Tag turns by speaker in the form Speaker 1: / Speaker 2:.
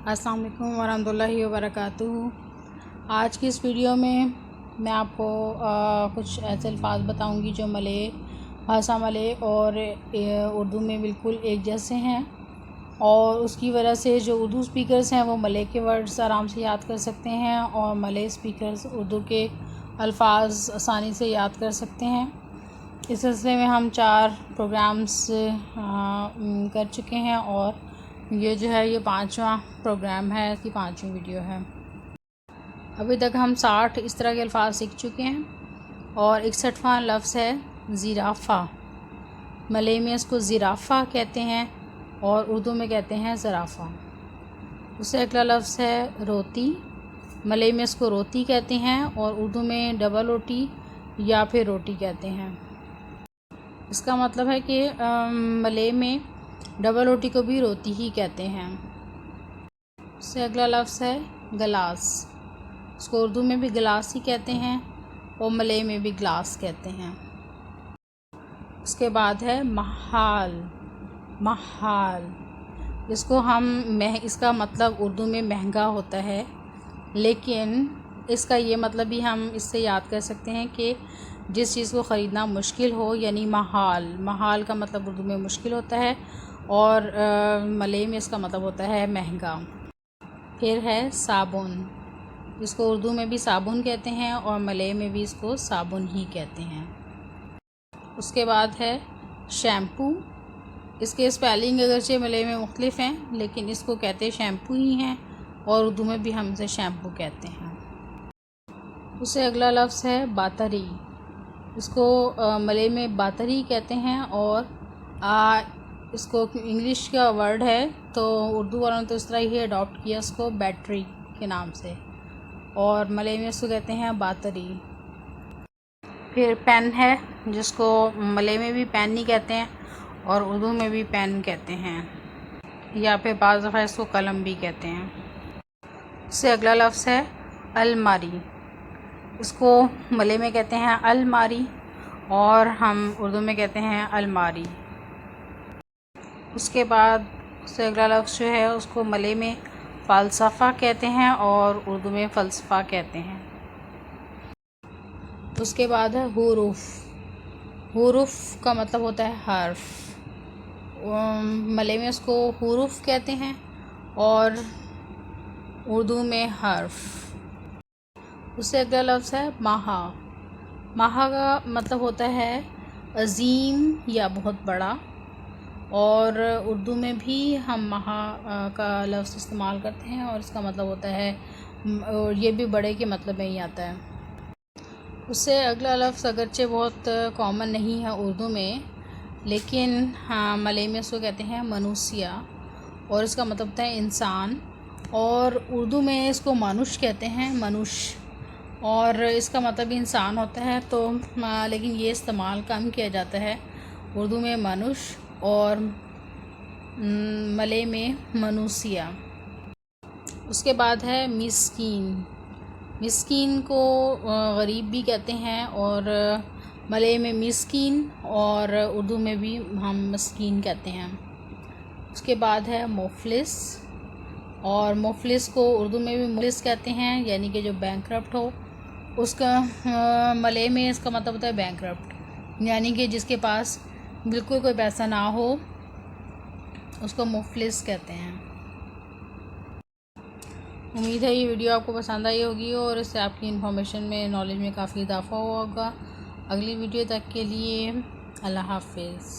Speaker 1: अस्सलाम वालेकुम वरहमतुल्लाहि वबरकातुहू। आज की इस वीडियो में मैं आपको कुछ ऐसे अल्फाज बताऊंगी जो मलय भाषा मलय और उर्दू में बिल्कुल एक जैसे हैं, और उसकी वजह से जो उर्दू स्पीकर्स हैं वो मलय के वर्ड्स आराम से याद कर सकते हैं और मलय स्पीकर्स उर्दू के अल्फाज आसानी से याद कर सकते हैं। इस सिलसिले में हम 4 प्रोग्राम्स कर चुके हैं और ये जो है ये 5वां प्रोग्राम है, इसकी 5वीं वीडियो है। अभी तक हम 60 इस तरह के अल्फाज सीख चुके हैं और 61वां लफ्ज़ है ज़िराफ़ा। मलय में इसको ज़िराफ़ा कहते हैं और उर्दू में कहते हैं ज़राफ़ा। उससे अगला लफ्ज़ है रोती। मलय में इसको रोती कहते हैं और उर्दू में डबल रोटी या फिर रोटी कहते हैं। इसका मतलब है कि मलय में डबल रोटी को भी रोती ही कहते हैं। उससे अगला लफ्ज़ है गिलास। इसको उर्दू में भी गिलास ही कहते हैं और मलय में भी गिलास कहते हैं। उसके बाद है महाल। महाल इसको इसका मतलब उर्दू में महंगा होता है, लेकिन इसका ये मतलब भी हम इससे याद कर सकते हैं कि जिस चीज़ को ख़रीदना मुश्किल हो, यानी महाल। महाल का मतलब उर्दू में मुश्किल होता है और मलय में इसका मतलब होता है महंगा। फिर है साबुन। इसको उर्दू में भी साबुन कहते हैं और मलय में भी इसको साबुन ही कहते हैं। उसके बाद है शैम्पू। इसके स्पेलिंग अगरचे मलय में मुख्तलिफ हैं, लेकिन इसको कहते शैम्पू ही हैं और उर्दू में भी हम इसे शैम्पू कहते हैं। उससे अगला लफ्ज़ है बातरी। इसको मलय में बातरी कहते हैं और इसको इंग्लिश का वर्ड है, तो उर्दू वालों ने तो इस तरह ही अडॉप्ट किया इसको बैटरी के नाम से, और मलय में इसको कहते हैं बातरी। फिर पेन है, जिसको मलय में भी पेन ही कहते हैं और उर्दू में भी पेन कहते हैं, या फिर बाज़ दफ़ा इसको कलम भी कहते हैं। इससे अगला लफ्ज़ है अलमारी। इसको मलय में कहते हैं अलमारी और हम उर्दू में कहते हैं अलमारी। उसके बाद उससे अगला लफ्ज़ जो है उसको मलय में फ़लसफ़ा कहते हैं और उर्दू में फ़लसफ़ा कहते हैं। उसके बाद है हुरूफ़। हुरूफ़ का मतलब होता है हर्फ। मलय में उसको हुरूफ़ कहते हैं और उर्दू में हर्फ। उससे अगला लफ्ज़ है माहा। माहा का मतलब होता है अज़ीम या बहुत बड़ा, और उर्दू में भी हम माहा का लफ्ज़ इस्तेमाल करते हैं और इसका मतलब होता है, और ये भी बड़े के मतलब में ही आता है। उससे अगला लफ्ज़ अगरचे बहुत कॉमन नहीं है उर्दू में, लेकिन हाँ मलय में इसको कहते हैं मनुष्या और इसका मतलब होता है इंसान, और उर्दू में इसको मनुष्य कहते हैं, मनुष्य, और इसका मतलब इंसान होता है। तो लेकिन ये इस्तेमाल कम किया जाता है, उर्दू में मनुष्य और मलय में मनुष्या। उसके बाद है मिस्कीन। मिस्कीन को गरीब भी कहते हैं और मलय में मिस्कीन और उर्दू में भी हम मस्कीन कहते हैं। उसके बाद है मुफलिस, और मुफलिस को उर्दू में भी मुफलिस कहते हैं, यानी कि जो बैंकरप्ट हो। उसका मलय में इसका मतलब होता है बैंकरप्ट, यानी कि जिसके पास बिल्कुल कोई पैसा ना हो, उसको मुफलिस कहते हैं। उम्मीद है ये वीडियो आपको पसंद आई होगी और इससे आपकी इन्फॉर्मेशन में, नॉलेज में काफ़ी इजाफा हुआ होगा। अगली वीडियो तक के लिए अल्लाह हाफ़िज़।